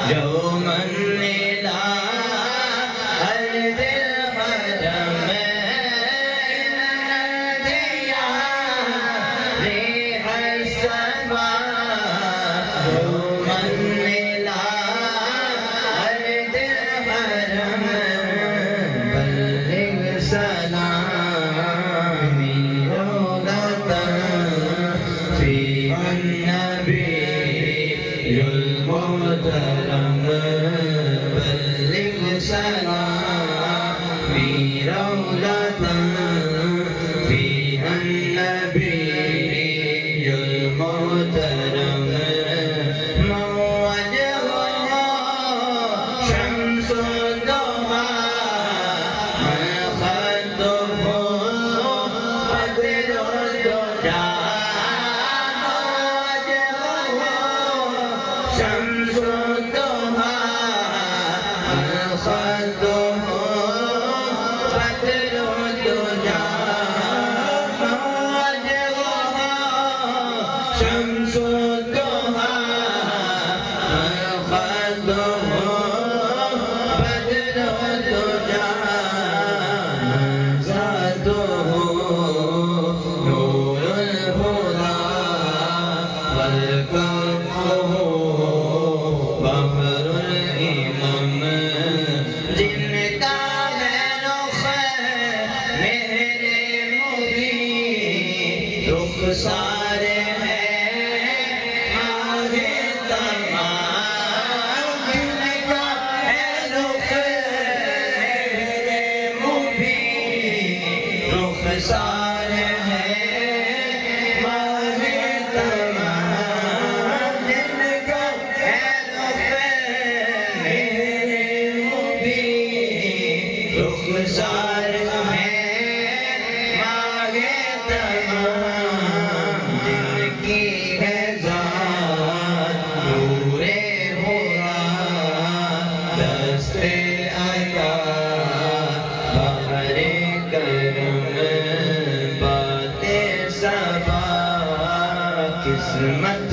यौमन नीला हर दिल हरम दिया रे हसमा यौमन नीला हर दिल हरम बल्लिग सलामी फी अन्नबीयुल मुहतरम बल्लिग सलामी रौलतन फी अन्नबीयुल मुहतरम मौजहो शम्सुद्दोहा मखदुहु बद्रुद्दुजा शम्सुद्दोहा मखदुहु बद्रुद्दुजा मौजहो शम्सुद्दोहा मखदुहु बद्रुद्दुजा ज़ातुहु नूरुल हुदा वल कफ़ुहु बहरुल इमम जिनका है रुख मेरे मुबीन रुख सारे हैं आगे तमाम जिनका है रुख मेरे मुबीन रुख सारे हैं आगे तमाम जिनका है रुख मेरे मुबीन रुख सारे हैं आगे तमाम जिनकी है ज़ात नूरे हुदा दस्ते अता बहरे करम बाते सबा किस्मत